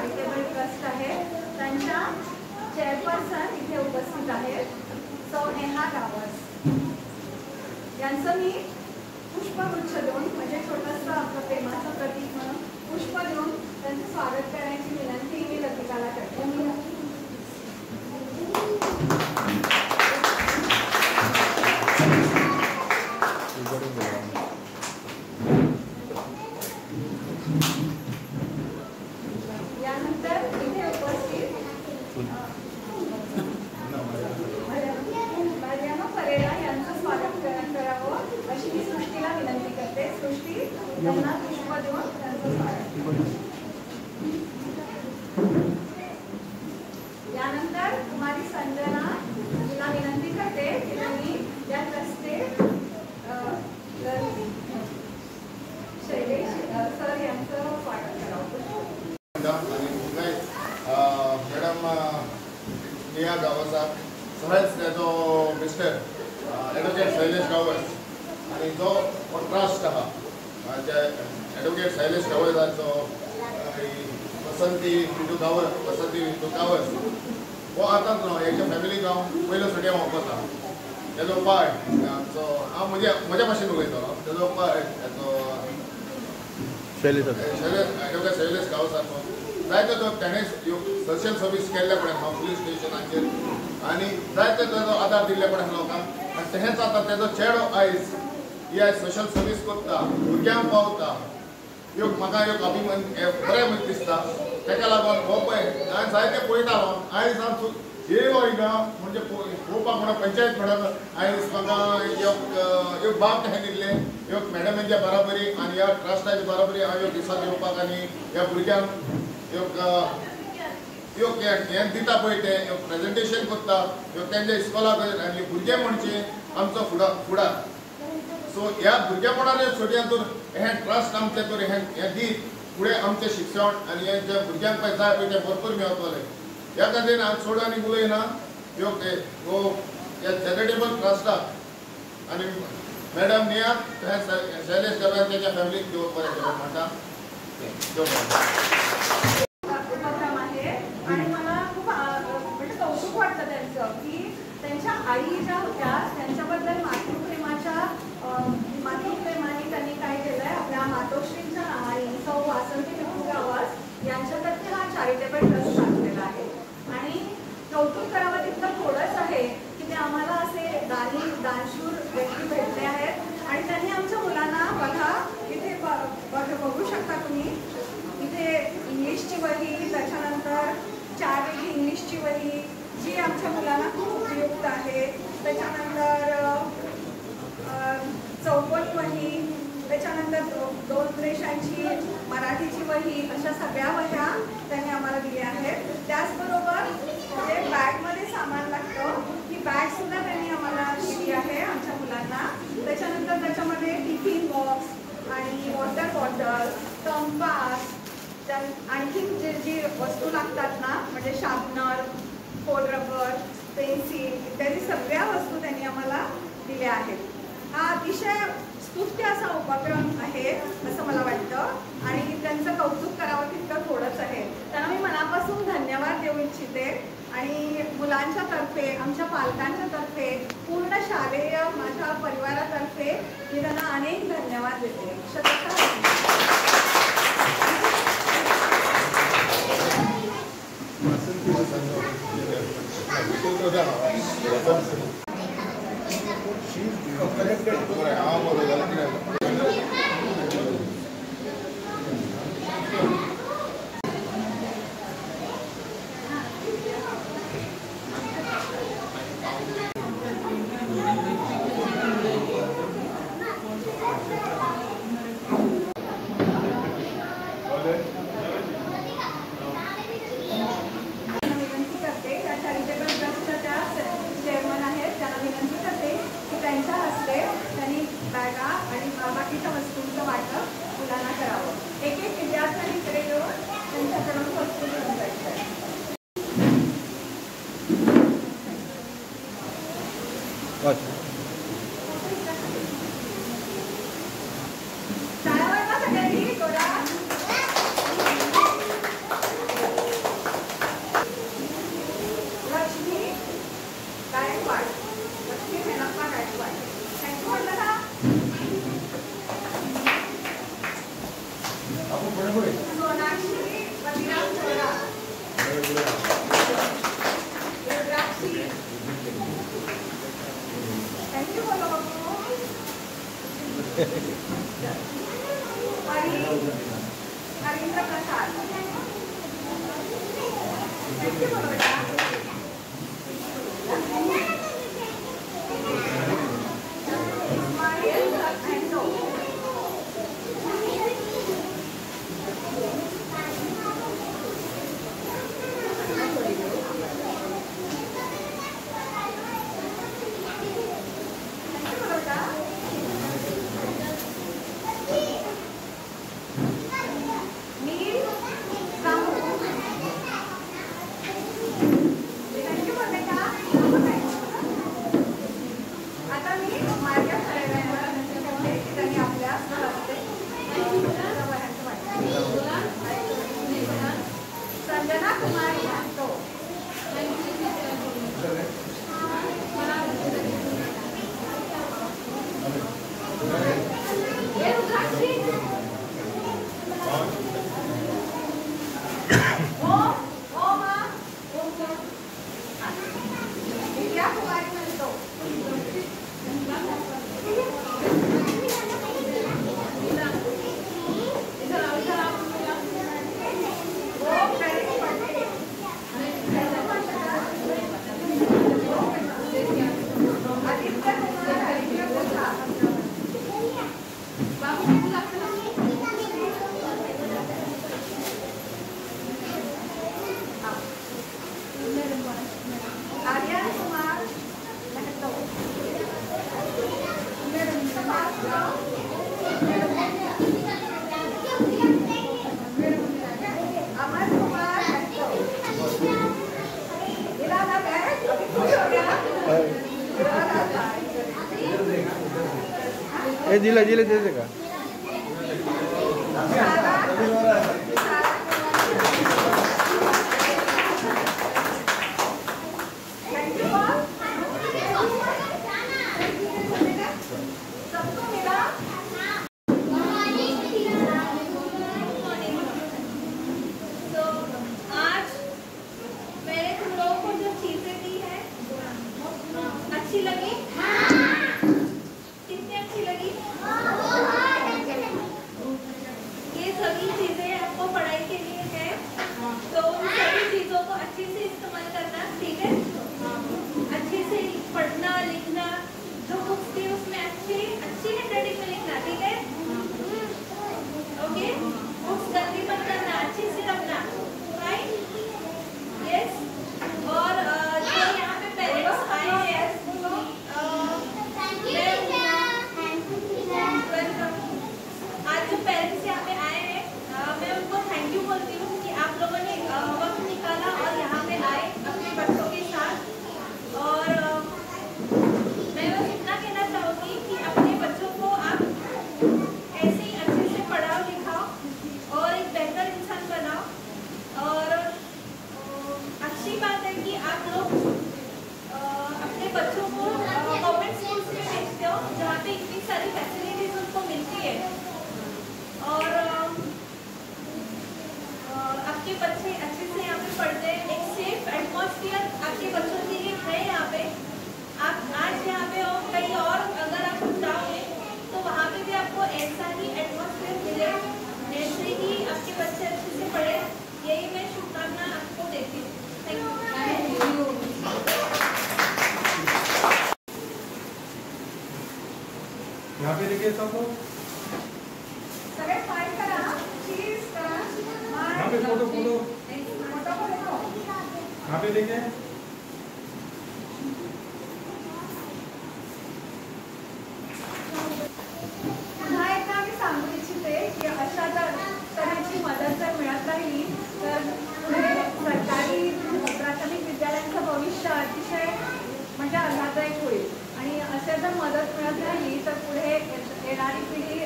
Charitable trust आहे त्यांच्या chairperson इथे उपस्थित आहेत सौ नेहा गावस यांचं मी पुष्पगुच्छ देऊन म्हणजे छोटंसं आपलं प्रेमाचं प्रतीक म्हणून पुष्प देऊन त्यांचं स्वागत करण्याची विनंती मी लतिकाला करते. यानंतर इथे उपस्थित मरियामा परेरा यांचं स्वागत करावं अशी मी सृष्टीला विनंती करते. सृष्टी यांना पुष्प देऊन त्यांचं स्वागत. यानंतर कुमारी संजना तिला विनंती करते की तुम्ही या रस्ते शैलेश सर यांचं स्वागत करावं. मॅडम नेहा गावसा सगळ्याच जो मिस्टर ॲडव्होकेट शैलेश गावस आणि जो ट्रस्ट आहा ॲडव्होकेट शैलेश गावसाचो वसंती विटू गावस हो आताच न्हू हेच्या फॅमिलीक हांव पयलो सुटया वापरता. तेजो पार्ट सो हांव म्हज्या भाशेन उलयतलो. तेजो पार्ट ॲडव्होकेट शैलेश गावसाचो जायते तो ताणें सोशल सर्वीस केल्ले पडे हांव पुलीस स्टेशनाचेर आनी जायते तेजो आदार दिल्ले पडे लोकांक आनी तेंच आतां तेजो चेडो आयज ही आयज सोशल सर्वीस करता भुरग्यांक पावता ह्यो म्हाका अभिमान बरें दिसता. ताका लागून हो पळय हांवें जायते पळयतालो आयज हांव येयलो हिंगा म्हणजे पळोवपाक म्हणून पंचायत म्हणून आयज म्हाका एक बाब हें दिल्लें एक मॅडमीच्या बराबरी आनी ह्या ट्रस्टाची बराबरी हांव ह्यो दिसाक येवपाक आनी ह्या भुरग्यांक हें दिता पळय ते प्रेजेंटेशन करता तेंच्या इस्कॉलाक आनी भुरगे म्हणजे आमचो फुडार. सो ह्या भुरगेपणाच्या छोट्यांतून हें ट्रस्ट आमचें तर हें दीत फुडें आमचें शिक्षण आनी हें जे भुरग्यांक पळय जाय पळय तें भरपूर मेळटलें. ह्या खातीर हांव चड आनी उलयना ह्या चॅरिटेबल ट्रस्टाक आनी मॅडम नेहा शैलेश गावस तेच्या फॅमिलीक देव बरें करूं म्हणटा. उपक्रम आहे आणि मला खूप म्हणजे कौतुक वाटतं त्यांचं की त्यांच्या आई ज्या होत्या त्यांच्याबद्दल मातृप्रेमाने त्यांनी काय केलंय आपल्या मातोश्रींच्या आई सौ वासंती विटू गावस यांच्यातर्फे हा चॅरिटेबल ट्रस्ट चाललेला आहे. आणि कौतुक करावं तितकं थोडंच आहे की ते आम्हाला असे दानशूर व्यक्ती भेटले आहेत आणि त्यांनी आमच्या मुलांना बघा इथे बघू शकता तुम्ही इथे इंग्लिशची वही त्याच्यानंतर 4 वेगळी इंग्लिशची वही जी आमच्या मुलांना खूप उपयुक्त आहे. त्याच्यानंतर चौकोनी वही त्याच्यानंतर 2 देशांची मराठीची वही अशा सगळ्या वह्या त्यांनी आम्हाला दिल्या आहेत. त्याचबरोबर जे बॅगमध्ये सामान लागतं ही बॅगसुद्धा त्यांनी आम्हाला दिली आहे आमच्या मुलांना. त्याच्यानंतर त्याच्यामध्ये टिफिन बॉक्स आणि वॉटर बॉटल कंपास आणखी जी वस्तू लागतात ना म्हणजे शार्पनर खोल रबर पेन्सिल इत्यादी सगळ्या वस्तू त्यांनी आम्हाला दिल्या आहेत. हा अतिशय स्तुत्य असा उपक्रम आहे असं मला वाटतं आणि त्यांचं कौतुक करावं तितकं थोडंच आहे. त्यांना मी मनापासून धन्यवाद देऊ इच्छिते आणि मुलांच्या तर्फे आमच्या पालकांच्या तर्फे पूर्ण शालेय माझ्या परिवारातर्फे मी त्यांना अनेक धन्यवाद देते. बाकीच्या वस्तूंचं वाटप मुलांना करावं. एक विद्यार्थ्यांकडे येऊन त्यांच्याकडून वस्तू घेऊन जायचं. शाळावर ना सगळ्यांनी थोडा थँक्यू बोला बेटा. संजना कुमारी हंतो. विद्या कुमारी हंतो. जिला जिला देते का अच्छी लगी? कितनी अच्छी लगी? ये सभी चीजें आपको पढ़ाई के लिए है, तो उन सभी चीजों को अच्छे से इस्तेमाल करना, ठीक है? अच्छे से पढ़ना लिखना, जो बुक्स थी उसमें अच्छी हैंडराइटिंग में लिखना, ठीक है? ओके? बुक्स गंदी मत करना, अच्छे से रखना, राइट? यस? और जो यहाँ पे पेरेंट्स आए हैं, आज जो पेरेंट्स यहाँ पे आए हैं, मैं उनको थैंक यू बोलती हूँ कि आप लोगों ने वक्त निकाला और यहाँ पे आए अपने बच्चों के साथ. और मैं बस इतना कहना चाहूँगी कि अपने बच्चों को आप ऐसे ही अच्छे से पढ़ाओ लिखाओ और एक बेहतर इंसान बनाओ. और अच्छी बात है कि आप लोग अपने बच्चों को गवर्नमेंट स्कूल्स में भेजते हो जहाँ पे इतनी सारी फैसिलिटीज उनको मिलती है. और आपके बच्चे अच्छे से यहाँ पे पढ़ते हैं, एक सेफ एटमॉस्फेयर आपके बच्चों के लिए है यहाँ पे. आप आज यहाँ पे हो, कहीं और अगर आप जाओगे तो वहाँ पे भी आपको ऐसा ही एटमॉस्फेयर मिले, ऐसे ही आपके बच्चे अच्छे से पढ़े. यही मैं शुभकामना आपको देती हूँ. Thank you. यहाँ पे देखिए सबको सगळे फाइल करा, चीज करा. यहाँ पे फोटो फोटो फोटो को देखो. यहाँ पे देखिए पुन्हा एकदा मी सांगू इच्छिते की अशा जर तऱ्हेची मदत जर मिळत राहिली तर पुढे सरकारी प्राथमिक विद्यालयांचं भविष्य अतिशय म्हणजे आल्हाददायक होईल. आणि अशा जर मदत मिळत राहिली तर पुढे येणारी पिढी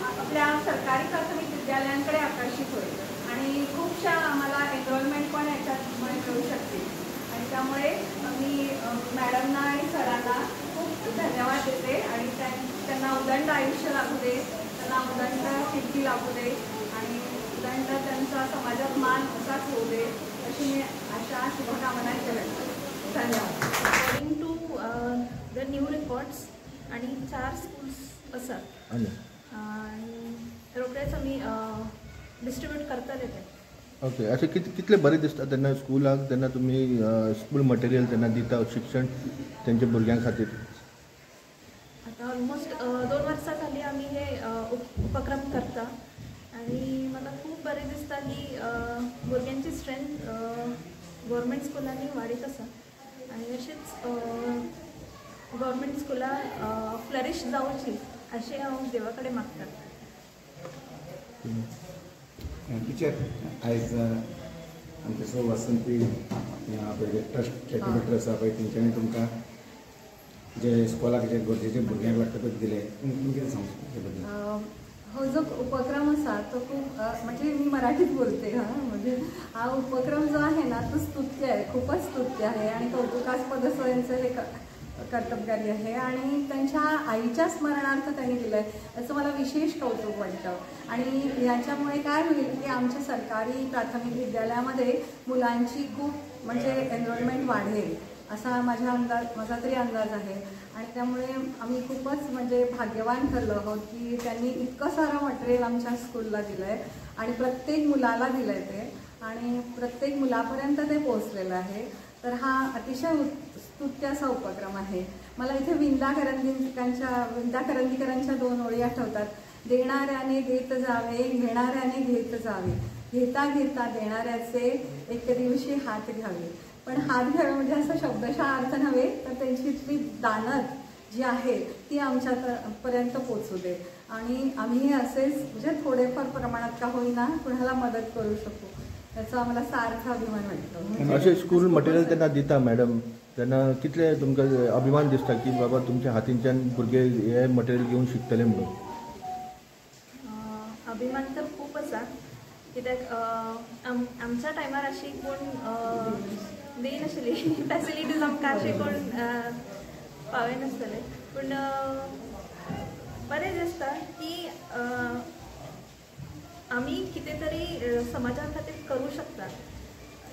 आपल्या सरकारी प्राथमिक विद्यालयांकडे आकर्षित होईल आणि खूपशा आम्हाला एनरोलमेंट पण याच्यामुळे मिळू शकतील. आणि त्यामुळे मी मॅडमना आणि सरांना खूप धन्यवाद देते आणि त्यांना उदंड आयुष्य लागू दे, त्यांना उदंड कीर्ती लागू दे आणि उदंड त्यांचा समाजात मान असाच होऊ दे अशी मी आशा शुभकामना केल्या. धन्यवाद. According to the new records आणि 4 स्कूल्स असतात आणि रोकडेच आम्ही डिस्ट्रीब्यूट करता येते. ओके. असे कितले बरे दिसता तेन्ना स्कुलाक तेन्ना तुमी स्कूल मटेरियल तेन्ना दिता शिक्षण तेंच्या भुरग्यां खातीर? आता ऑलमोस्ट 2 वर्सां जाली आमी हे उपक्रम करता आणि म्हाका खूब बरें दिसता की भुरग्यांची स्ट्रेंथ गव्हर्मेंट स्कुलांनी वाडीत आसा आणि अशीच गव्हर्मेंट स्कुलां फ्लरिश जावची अशें हांव देवा कडेन मागता. टिचर आयज आमचे सो वसंती पळय ट्रस्ट चॅरिटेबल ट्रस्ट आसा पळय तेंच्यांनी तुमकां जे स्कॉलाक जे गरजेचे भुरग्यांक लागता ते दिले, तुमी कितें सांगता ते बद्दल? हो जो उपक्रम असा तो खूप म्हणजे मी मराठीत बोलते म्हणजे हा उपक्रम जो आहे ना तो स्तुत्य आहे, खूपच स्तुत्य आहे आणि कौतुकास्पद असं यांचं हे कर्तबगारी आहे आणि त्यांच्या आईच्या स्मरणार्थ त्यांनी दिलं आहे असं मला विशेष कौतुक वाटतं. आणि याच्यामुळे काय होईल की आमच्या सरकारी प्राथमिक विद्यालयामध्ये मुलांची खूप म्हणजे एनरोलमेंट वाढेल असा माझा तरी अंदाज आहे. आणि त्यामुळे आम्ही खूपच म्हणजे भाग्यवान ठरलो आहोत की त्यांनी इतकं सारं मटेरियल आमच्या स्कूलला दिलं आहे आणि प्रत्येक मुलाला दिलं आहे ते आणि प्रत्येक मुलापर्यंत ते पोहोचलेलं आहे. तर हा अतिशय स्तुत्य असा उपक्रम आहे. मला इथे विंदा करंदीकरांच्या 2 ओळी आठवतात. देणाऱ्याने देत जावे, घेणाऱ्याने घेत जावे, घेता घेता देणाऱ्याचे एक दिवशी हात घ्यावे. पण हात घ्यावे म्हणजे असं शब्दशः अर्थ नव्हे तर त्यांची ती दानत जी आहे ती आमच्यापर्यंत पोचू दे आणि आम्ही असेच म्हणजे थोडेफार प्रमाणात का होईना कुणाला मदत करू शकू याचा आम्हाला सार्थ अभिमान वाटतो. असे स्कूल मटेरियल तेन्ना दिता मॅडम तेन्ना कितले तुमकां अभिमान दिसता की बाबा तुमच्या हातींच्यान भुरगे हे मटेरियल घेवन शिकतले म्हणून? अभिमान तर खूप आसा कित्याक आमच्या टायमार अशी कोण दिनाशिल्ली फॅसिलिटीज आमकां अशें कोण पावय नासतले. पूण बरें दिसता की आमी कितें तरी समाजा खातीर करूं शकता.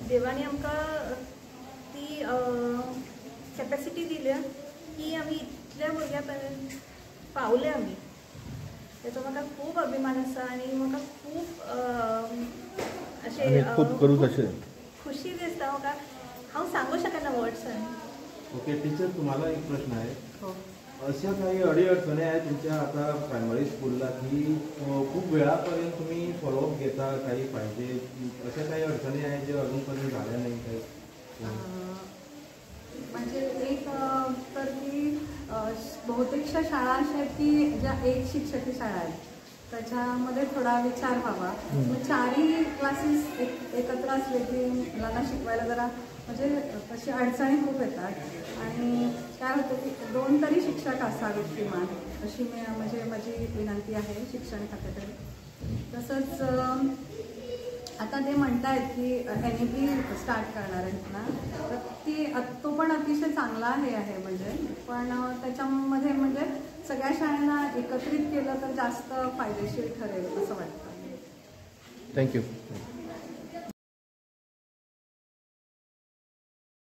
देवानी आमकां ती कॅपॅसिटी दिल्या की आमी इतल्या भुरग्यां पर्यंत पावले आमी. त्याचो म्हाका खूब अभिमान आसा आणि म्हाका खूब अशें खूब करूं अशें खुशी दिसता म्हाका. हांव सांगू शकना वर्ड्सान. ओके टीचर, तुम्हाला एक प्रश्न आहे. हो. अशा काही अडीअडचणी आहेत तुमच्या आता प्रायमरी स्कूलला की खूप वेळापर्यंत तुम्ही फॉलोअप घेता काही पाहिजे, अशा काही अडचणी आहेत जे अजूनपर्यंत झाल्या नाही काही? म्हणजे एक तर की बहुतेकशा शाळा अशा आहेत की ज्या एक शिक्षकी शाळा आहेत त्याच्यामध्ये थोडा विचार व्हावा. मग 4ही क्लासेस एकत्र असले की मुलांना शिकवायला जरा म्हणजे तशी अडचणी खूप येतात आणि काय होतं की 2 तरी शिक्षक असावेत किमान अशी म्हणजे माझी विनंती आहे शिक्षण खात्याकडे. तसंच आता ते म्हणतायत की NEP स्टार्ट करणार आहेत ना तर तो पण अतिशय चांगला हे आहे म्हणजे पण त्याच्यामध्ये म्हणजे सगळ्या शाळांना एकत्रित केलं तर जास्त फायदेशीर ठरेल असं वाटतं. थँक्यू.